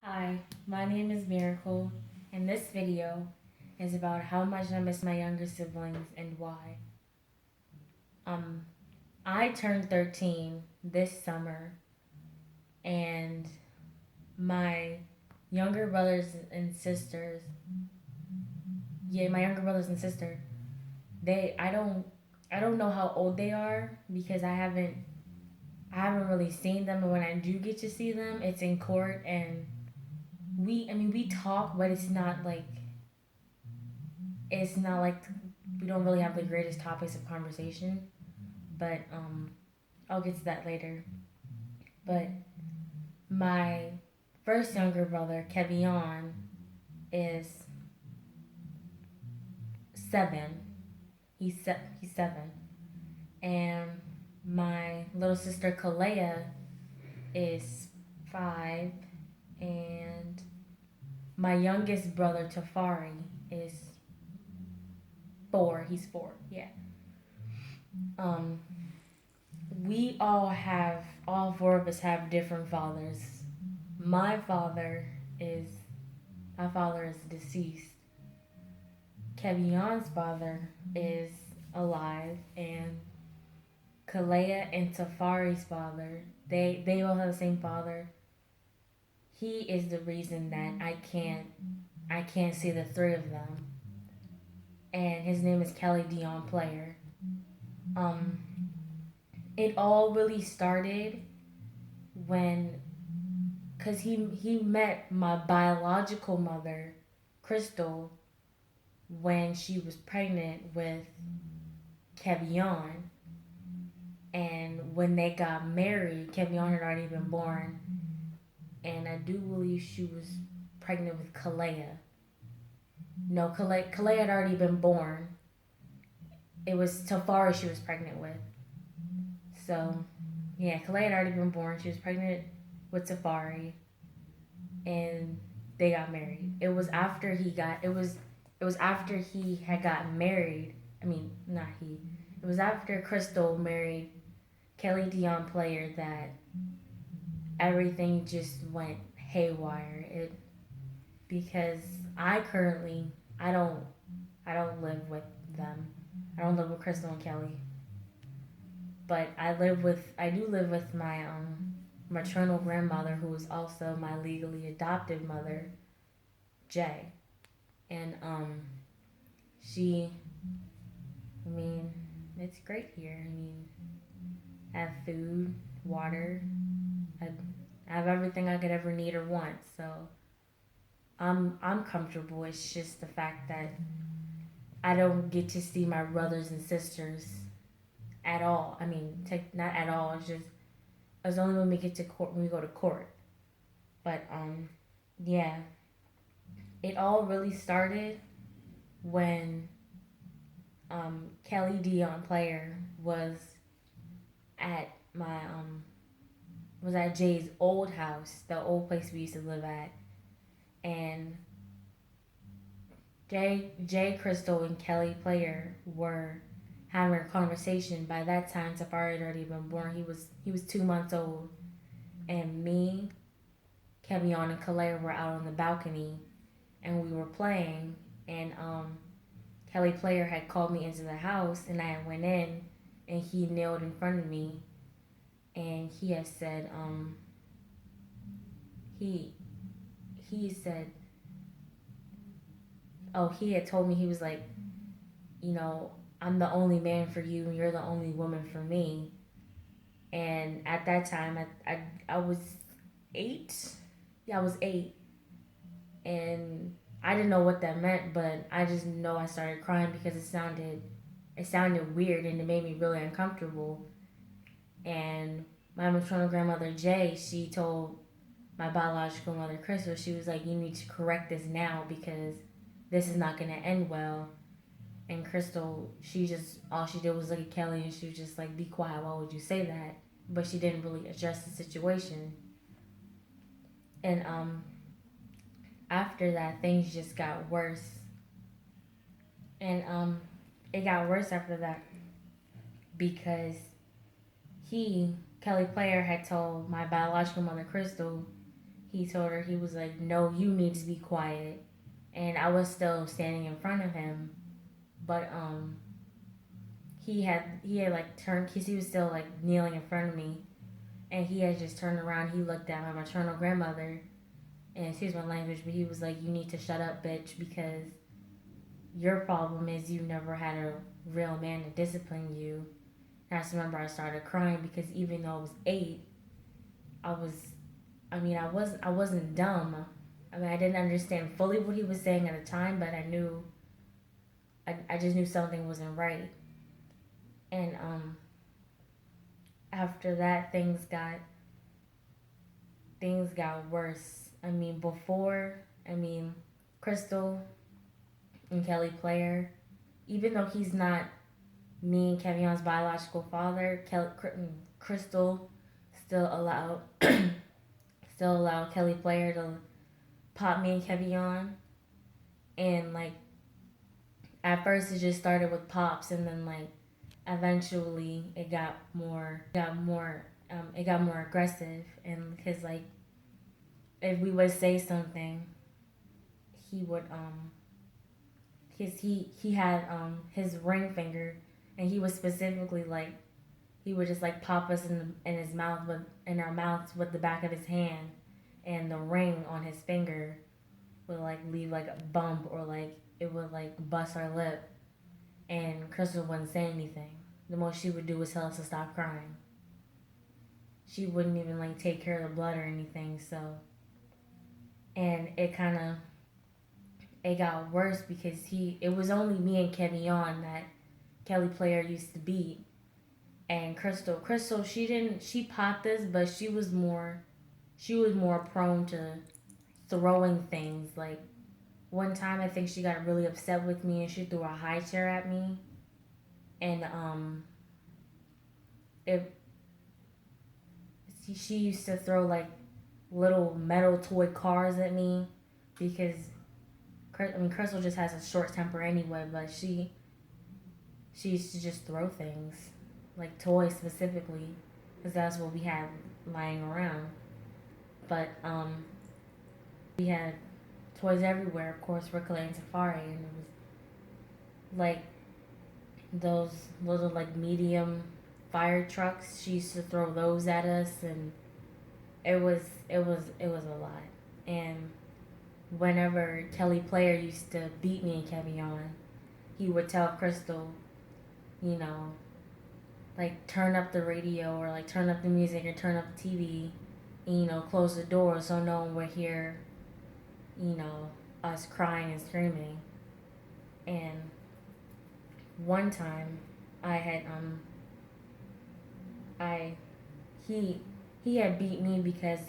Hi, my name is Miracle, and this video is about how much I miss my younger siblings and why. Um, I turned 13 this summer, and my younger brothers and sisters, my younger brothers and sister, they, I don't know how old they are because I haven't really seen them, and when I do get to see them, it's in court, and we talk, but it's not like we don't really have the greatest topics of conversation, but I'll get to that later. But my first younger brother, Kevion, is 7. He's 7, and my little sister Kalea is 5, and my youngest brother Tafari is 4. He's 4. Yeah. Um, we all 4 of us have different fathers. My father is my father is deceased. Kevion's father is alive, and Kalea and Tafari's father, they all have the same father. He is the reason that I can't see the 3 of them, and his name is Kelly Dion Player. Um, it all really started when, cause he met my biological mother, Crystal, when she was pregnant with Kevion, and when they got married, Kevion had already been born, and I do believe she was pregnant with Kalea. No, Kalea had already been born. It was Tafari she was pregnant with. So, yeah, Kalea had already been born. She was pregnant with Tafari, and they got married. It was after he had gotten married. I mean, not he. It was after Crystal married Kelly Dion Player that everything just went haywire. It because I currently I don't I don't live with them. I don't live with Crystal and Kelly, but I do live with my maternal grandmother, who is also my legally adopted mother, Jay, and she I mean it's great here. I mean, I have food, water, I have everything I could ever need or want. So I'm comfortable. It's just the fact that I don't get to see my brothers and sisters at all. I mean, not at all. It's only when we get to court, when we go to court. But yeah, it all really started when Kelly Dion Player at my was at Jay's old house, the old place we used to live at, and Jay Crystal and Kelly Player were having a conversation. By that time, Safari had already been born. He was 2 months old, and me, Kevion, and Kalea were out on the balcony, and we were playing. And Kelly Player had called me into the house, and I went in, and he kneeled in front of me, and he had said he he said, oh, he had told me, he was like, you know, I'm the only man for you, and you're the only woman for me. And at that time, I was 8. Yeah, I was 8, and I didn't know what that meant, but I just know I started crying because it sounded weird, and it made me really uncomfortable. And my maternal grandmother Jay, she told my biological mother Crystal, she was like, "You need to correct this now because this is not going to end well." And Crystal, she just all she did was look at Kelly, and she was just like, "Be quiet. Why would you say that?" But she didn't really address the situation. And after that, things just got worse. And it got worse after that because Kelly Player, had told my biological mother Crystal he told her, he was like, no, you need to be quiet. And I was still standing in front of him, but he had like turned, cause he was still like kneeling in front of me, and he had just turned around. He looked at my maternal grandmother, and excuse my language, but he was like, you need to shut up, bitch, because your problem is you never had a real man to discipline you. And I just remember I started crying because even though I was 8, I was, I wasn't dumb. I mean, I didn't understand fully what he was saying at the time, but I just knew something wasn't right. And after that, things got worse. I mean, Crystal and Kelly Player, even though he's not me and Kevion's biological father, Crystal still allowed still allowed Kelly Player to pop me and Kevion, and like at first it just started with pops, and then like eventually it got more aggressive, and because like if we would say something, he would he had his ring finger, and he was specifically like he would just like pop us in his mouth with in our mouths with the back of his hand, and the ring on his finger would like leave like a bump, or like it would like bust our lip, and Crystal wouldn't say anything. The most she would do was tell us to stop crying. She wouldn't even like take care of the blood or anything. So, and it got worse because it was only me and Kevion that Kelly Player used to beat, and Crystal she popped us, but she was more prone to throwing things. Like one time I think she got really upset with me and she threw a high chair at me, and it she used to throw like little metal toy cars at me because Crystal just has a short temper anyway, but she used to just throw things like toys specifically because that's what we had lying around. But we had toys everywhere. Of course, we're Clay and Safari, and it was like those little like medium fire trucks. She used to throw those at us, and it was a lot. And whenever Kelly Player used to beat me and Kevion, he would tell Crystal, you know, like turn up the radio or like turn up the music or turn up the TV, and, close the door so no one would hear, you know, us crying and screaming. And one time, I had I he he had beat me because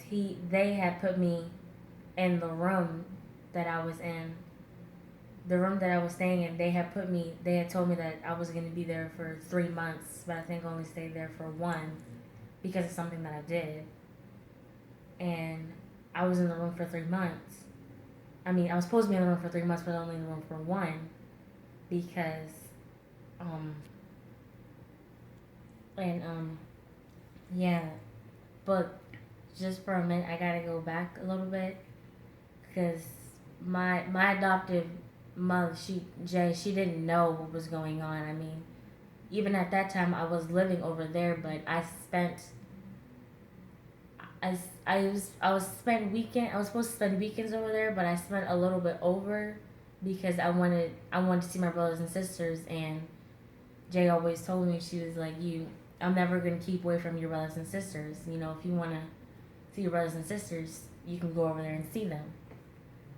they had put me in the room that I was in, the room that I was staying in. They had told me that I was going to be there for 3 months, but I think I only stayed there for one because of something that I did. And I was in the room for 3 months. I mean, I was supposed to be in the room for 3 months, but only in the room for one because, um, and, yeah. But just for a minute, I gotta go back a little bit because my adoptive mother, she didn't know what was going on. I mean, even at that time, I was living over there, but I was supposed to spend weekends over there, but I spent a little bit over because I wanted to see my brothers and sisters, and Jay always told me, she was like, I'm never gonna keep away from your brothers and sisters. If you wanna see your brothers and sisters, you can go over there and see them.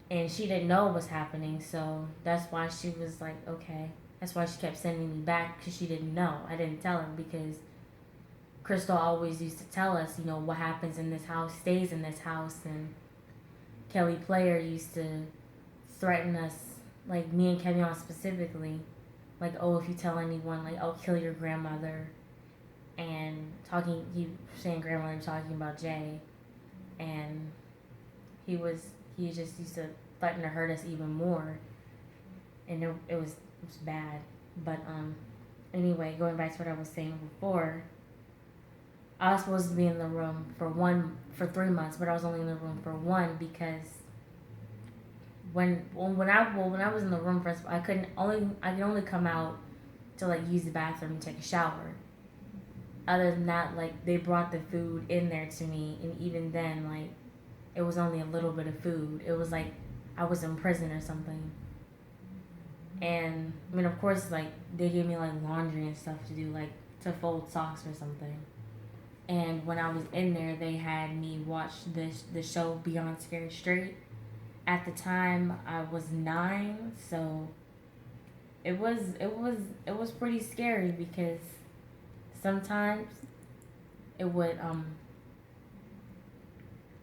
And she didn't know what was happening, so that's why she was like, okay. That's why she kept sending me back, because she didn't know. I didn't tell her because Crystal always used to tell us, what happens in this house stays in this house, and Kelly Player used to threaten us, like me and Kevion specifically, like, oh, if you tell anyone, like, I'll kill your grandmother, and saying grandmother, talking about Jay, and he just used to threaten to hurt us even more, and it was bad. But anyway, going back to what I was saying before, I was supposed to be in the room for 3 months, but I was only in the room for one because when I was in the room first, I could only come out to like use the bathroom and take a shower. Other than that, like they brought the food in there to me, and even then, like it was only a little bit of food. It was like I was in prison or something. And I mean, of course, like they gave me like laundry and stuff to do, like to fold socks or something. And when I was in there, they had me watch the show Beyond Scared Straight. At the time, I was 9, so it was pretty scary because sometimes it would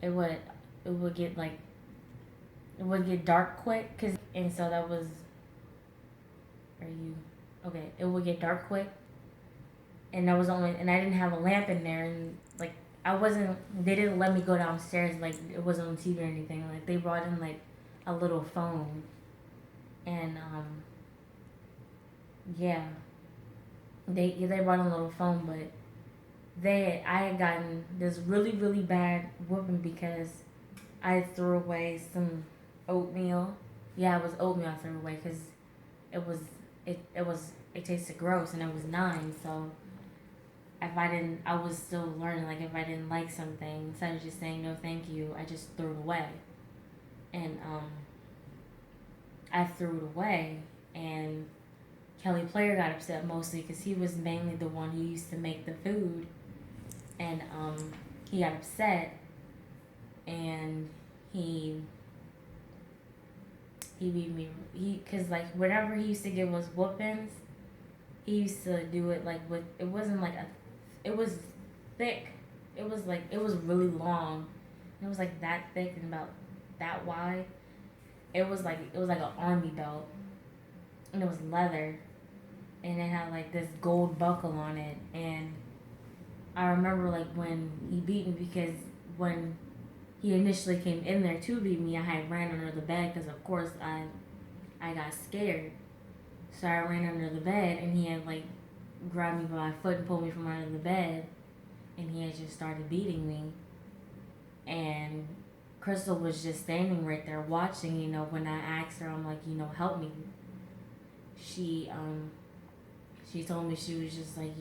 it would it would get like it would get dark quick, cause and so that was are you okay? It would get dark quick, and I didn't have a lamp in there, and like I wasn't they didn't let me go downstairs, like it wasn't on TV or anything. Like they brought in like a little phone, and yeah, they brought in a little phone, but I had gotten this really bad whooping because I threw away some oatmeal. Yeah, it was oatmeal I threw away because it was it tasted gross, and I was 9, so if I didn't, I was still learning. Like if I didn't like something, instead of just saying no, thank you, I just threw it away, and I threw it away, and Kelly Player got upset mostly because he was mainly the one who used to make the food, and he got upset, and he beat me. Cause like whenever he used to give us whoopings, he used to do it like with it wasn't like it was thick. It was really long. It was like that thick and about that wide. It was like an army belt, and it was leather, and it had like this gold buckle on it. And I remember like when he beat me, because when he initially came in there to beat me, I had ran under the bed because of course I got scared. So I ran under the bed, and he had like grabbed me by my foot and pulled me from under the bed, and he had just started beating me. And Crystal was just standing right there watching. When I asked her, I'm like, help me. She she told me, she was just like,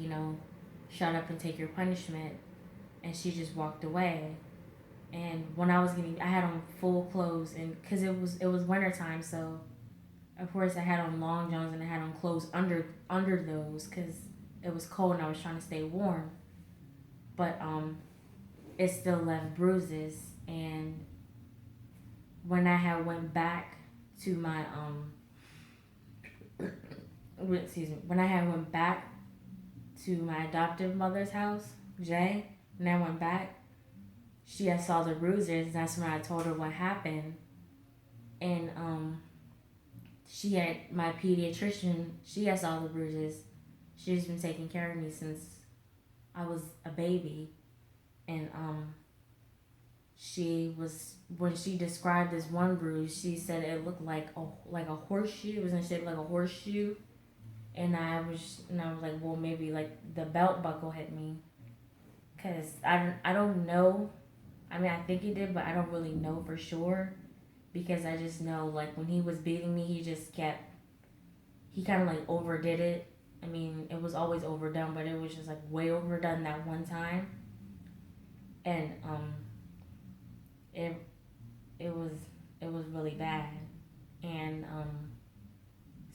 shut up and take your punishment, and she just walked away. And when I had on full clothes, and because it was winter time, so of course I had on long johns, and I had on clothes under those because it was cold and I was trying to stay warm. But it still left bruises. And when I had went back to my when I had went back to my adoptive mother's house, Jay, and I went back, she had saw the bruises, and that's when I told her what happened. And she had my pediatrician, she had saw the bruises. She's been taking care of me since I was a baby. And when she described this one bruise, she said it looked like a horseshoe. It was in shape like a horseshoe. And I was like, well, maybe like the belt buckle hit me, cause I don't know. I mean, I think he did, but I don't really know for sure, because I just know like when he was beating me, he kind of like overdid it. I mean, it was always overdone, but it was just like way overdone that one time. And it was really bad. And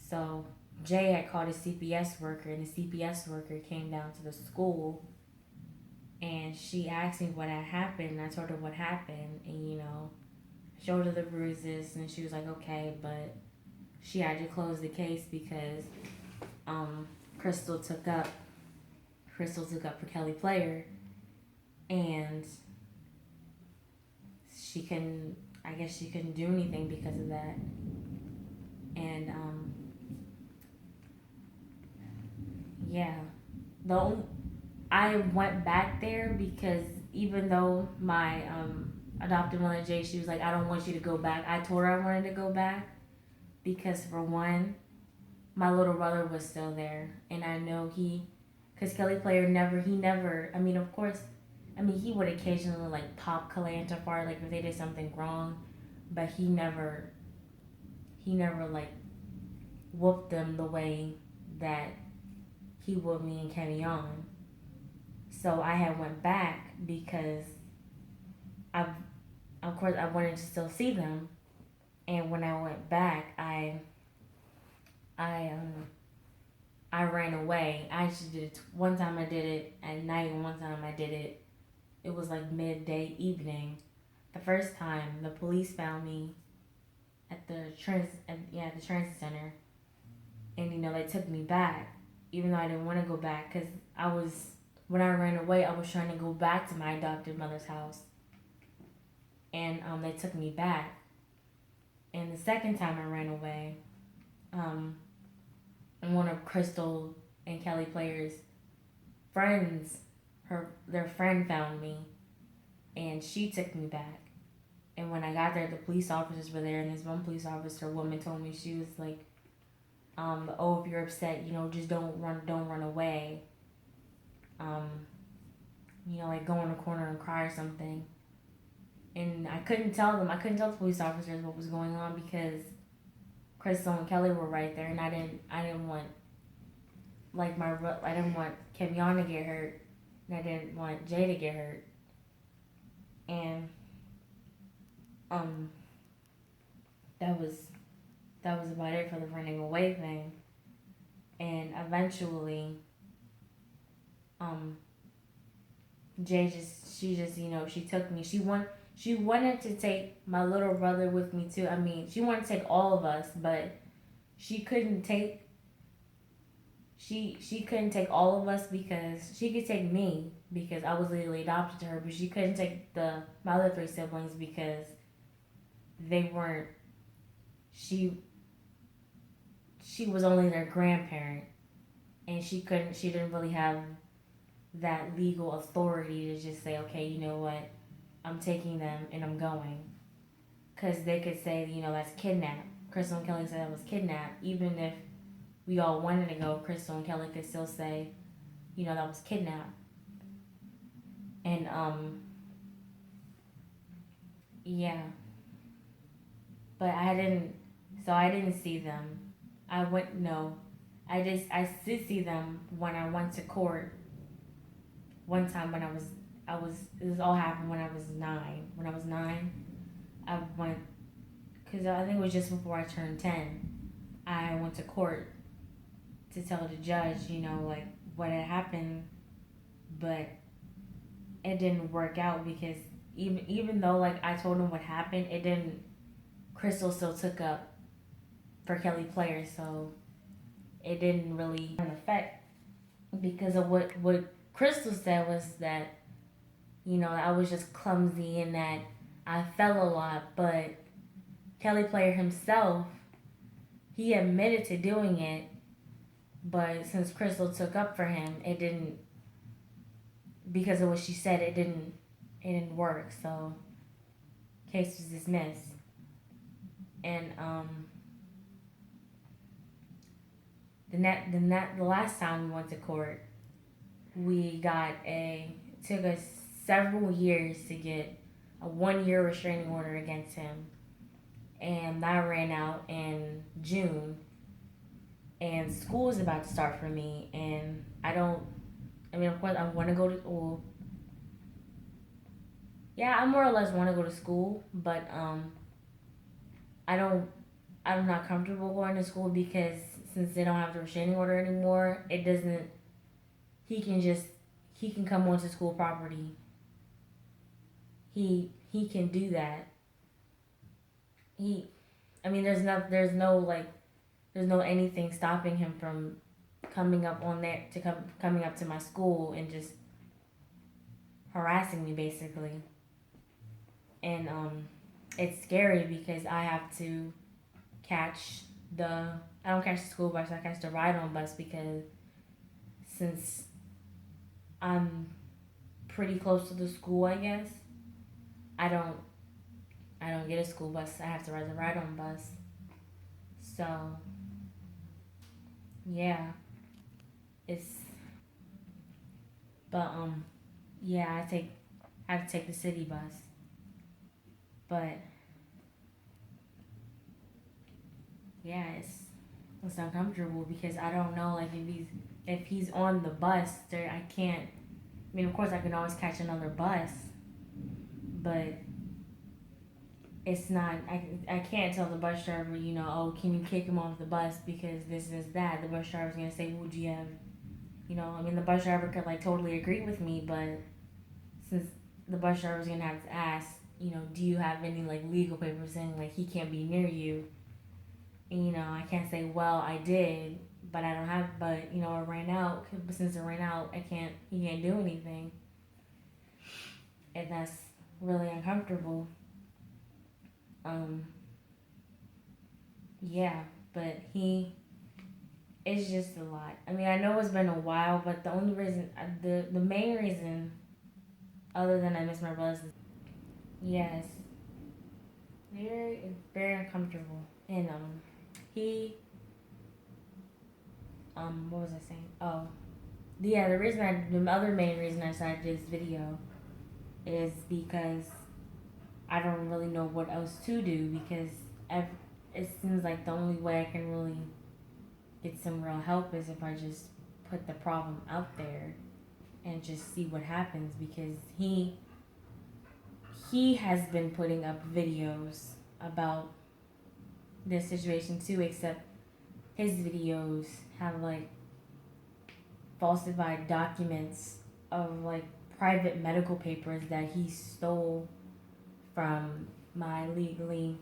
so Jay had called a CPS worker, and the CPS worker came down to the school, and she asked me what had happened. And I told her what happened, and showed her the bruises, and she was like, okay, but she had to close the case because Crystal took up for Kelly Player, and I guess she couldn't do anything because of that. And yeah, I went back there because even though my adopted mother Jay, she was like, I don't want you to go back. I told her I wanted to go back because, for one, my little brother was still there, and I know Because Kelly Player never, I mean, of course, I mean, he would occasionally like pop Kalanta apart, like if they did something wrong, but he never like whooped them the way that he whooped me and Kenny on. So I had went back because I, of course, I wanted to still see them. And when I went back, I, um, I ran away. I actually did it one time. I did it at night, and one time I did it. It was like midday evening. The first time, the police found me at the transit center, and they took me back, even though I didn't want to go back because I was when I ran away, I was trying to go back to my adopted mother's house, and they took me back. And the second time I ran away, um, one of Crystal and Kelly Player's friends, their friend found me, and she took me back. And when I got there, the police officers were there, and this one police officer woman told me, she was like, "Oh, if you're upset, just don't run away. Um, like go in a corner and cry or something." And I couldn't tell the police officers what was going on because Crystal and Kelly were right there, and I didn't want I didn't want Kevion to get hurt, and I didn't want Jay to get hurt, and um, that was that was about it for the running away thing. And eventually, um, she took me. She wanted to take my little brother with me too. I mean, she wanted to take all of us, but she couldn't take she couldn't take all of us because she could take me because I was legally adopted to her, but she couldn't take the my other three siblings because they weren't she she was only their grandparent, and she didn't really have that legal authority to just say, okay, you know what, I'm taking them and I'm going, because they could say, that's kidnap. Crystal and Kelly said that was kidnap. Even if we all wanted to go, Crystal and Kelly could still say, that was kidnap. And yeah, but I didn't see them. I went no, I did see them when I went to court one time when I was this all happened when I was 9. When I was 9, I went because I think it was just before I turned 10. I went to court to tell the judge, like what had happened, but it didn't work out because even though like I told him what happened, it didn't. Crystal still took up for Kelly Player, so it didn't really affect because of what Crystal said was that I was just clumsy and that I fell a lot, but Kelly Player himself, he admitted to doing it, but since Crystal took up for him, it didn't, because of what she said, it didn't work. So case was dismissed. And the last time we went to court, it took us several years to get a 1 year restraining order against him, and that ran out in June. And school is about to start for me, and I don't. I mean, of course, I want to go to. Well, yeah, I more or less want to go to school, but I don't. I'm not comfortable going to school because since they don't have the restraining order anymore, it doesn't. He can just he can come onto school property. He can do that. He, I mean, there's no anything stopping him from coming up on there to coming up to my school and just harassing me basically. And it's scary because I have to catch the I don't catch the school bus, I catch the ride on bus because since I'm pretty close to the school, I guess I don't I don't get a school bus. I have to ride the ride on bus. So yeah, it's But yeah, I have to take the city bus. But yeah, it's uncomfortable because I don't know, like, if he's on the bus there. I can't. I mean, of course I can always catch another bus, but it's not. I can't tell the bus driver, oh, can you kick him off the bus because this is that. The bus driver's gonna say, would you have, I mean, the bus driver could like totally agree with me, but since the bus driver's gonna have to ask, do you have any like legal papers saying like he can't be near you? And, I can't say, well, I did, but I don't have, but it ran out. But since it ran out, he can't do anything, and that's really uncomfortable. Um, yeah, but it's just a lot. I mean, I know it's been a while, but the only reason, the main reason, other than I miss my brothers, yes, very very uncomfortable, and he what was I saying? Oh, yeah, the other main reason I started this video is because I don't really know what else to do because it seems like the only way I can really get some real help is if I just put the problem out there and just see what happens because he has been putting up videos about this situation too, except his videos have like falsified documents of like private medical papers that he stole from my legally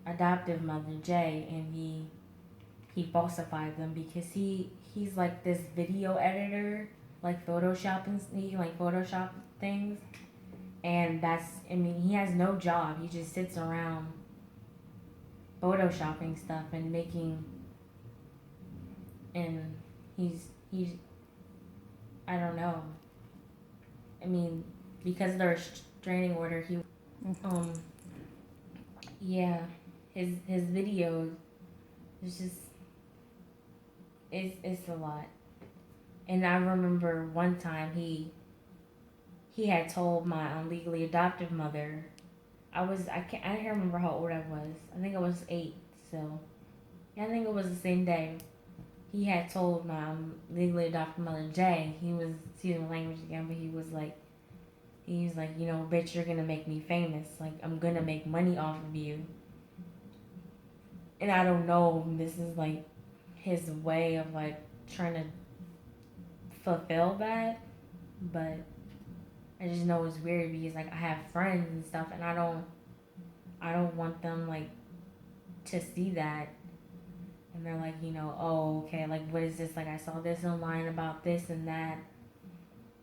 adoptive mother Jay, and he falsified them because he's like this video editor, like he can like Photoshop things, and I mean, he has no job. He just sits around photoshopping stuff and making, and he's I don't know. I mean, because of the restraining order, um yeah, his videos, it's just it's a lot. And I remember one time he had told my legally adoptive mother, I can't remember how old I was. I think I was 8. So yeah, I think it was the same day. He had told my legally adopted mother Jay, he was using language again, but he's like, bitch, you're gonna make me famous. Like, I'm gonna make money off of you. And I don't know, this is like his way of like trying to fulfill that, but I just know it's weird because like I have friends and stuff, and I don't want them like to see that, and they're like, oh, okay, like, what is this? Like, I saw this online about this and that,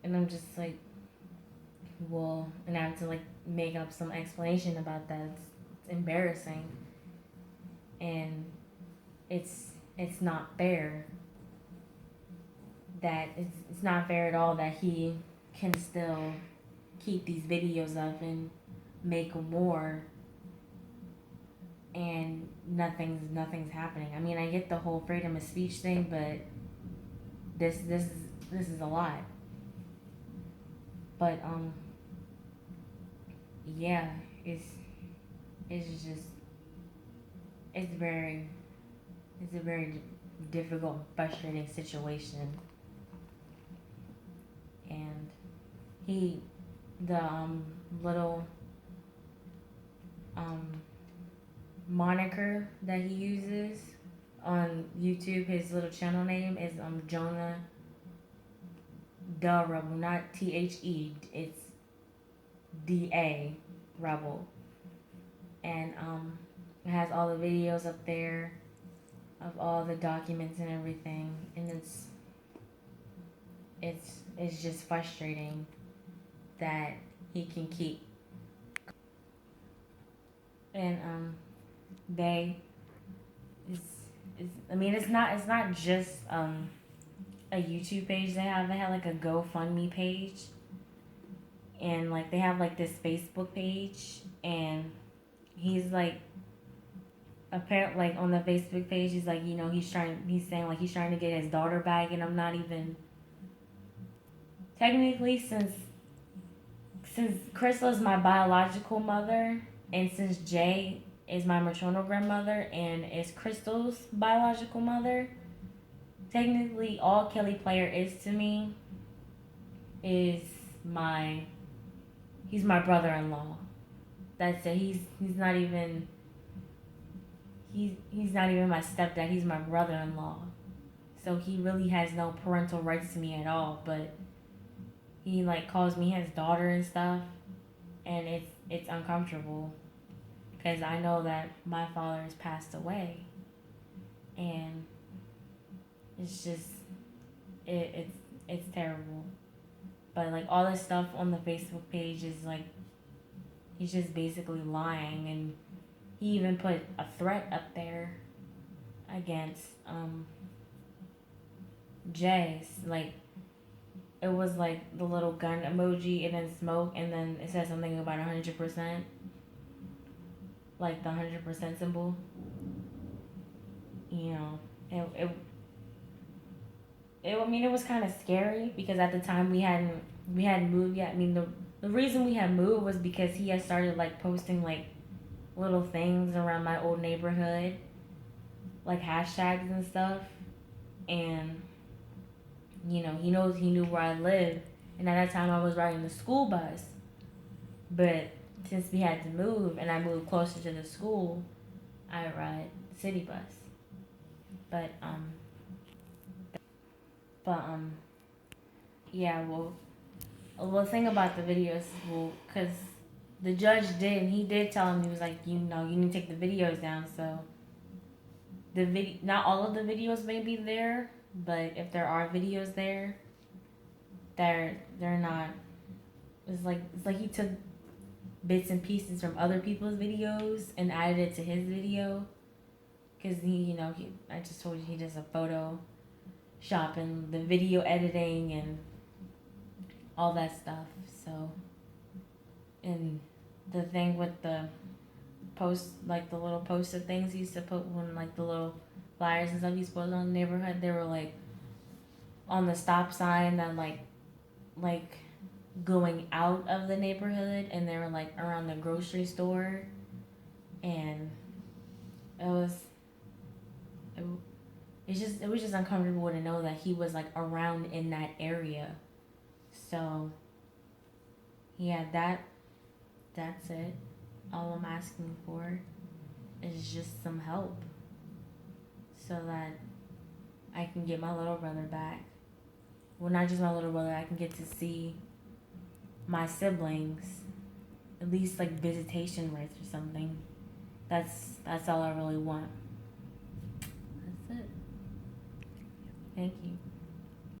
and I'm just like, well, and I have to like make up some explanation about that. It's embarrassing, and it's not fair. It's not fair at all that he can still keep these videos up and make more, and nothing's happening. I mean, I get the whole freedom of speech thing, but this is a lot. But yeah, it's just it's very it's a very difficult, frustrating situation, and he the little um moniker that he uses on YouTube, his little channel name is Jonah the Rebel, not THE. It's DA Rebel, and it has all the videos up there of all the documents and everything, and it's just frustrating that he can keep, and they is I mean, it's not just a YouTube page they have like a GoFundMe page, and like they have like this Facebook page, and he's like, apparently, like, on the Facebook page, he's like, he's saying like he's trying to get his daughter back, and I'm not even technically, since Crystal is my biological mother, and since Jay is my maternal grandmother and is Crystal's biological mother, technically all Kelly Player is to me is my he's my brother-in-law. That's it. He's not even he's not even my stepdad. He's my brother-in-law. So he really has no parental rights to me at all. But he like calls me his daughter and stuff, and it's uncomfortable because I know that my father has passed away, and it's just it's terrible. But like all this stuff on the Facebook page is like he's just basically lying, and he even put a threat up there against Jay's. Like it was like the little gun emoji and then smoke, and then it said something about 100%, like the 100% symbol. You know, I mean, it was kind of scary because at the time we hadn't moved yet. I mean, the reason we had moved was because he had started like posting like little things around my old neighborhood, like hashtags and stuff, and he knew where I lived, and at that time I was riding the school bus, but since we had to move and I moved closer to the school, I ride the city bus, but but yeah, well, thing about the videos, well, because the judge he did tell him, he was like, you need to take the videos down. So not all of the videos may be there, but if there are videos there, they're not. It's like he took bits and pieces from other people's videos and added it to his video, because I just told you he does a photo shop and the video editing and all that stuff. So, and the thing with the post, like the little poster things he used to put when like the little flyers and stuff he used to post on the neighborhood, they were like on the stop sign and like going out of the neighborhood, and they were like around the grocery store, and it was it was just uncomfortable to know that he was like around in that area. So yeah, that's it. All I'm asking for is just some help so that I can get my little brother back. Well, not just my little brother, I can get to see my siblings, at least like visitation rights or something. That's all I really want. That's it. Thank you.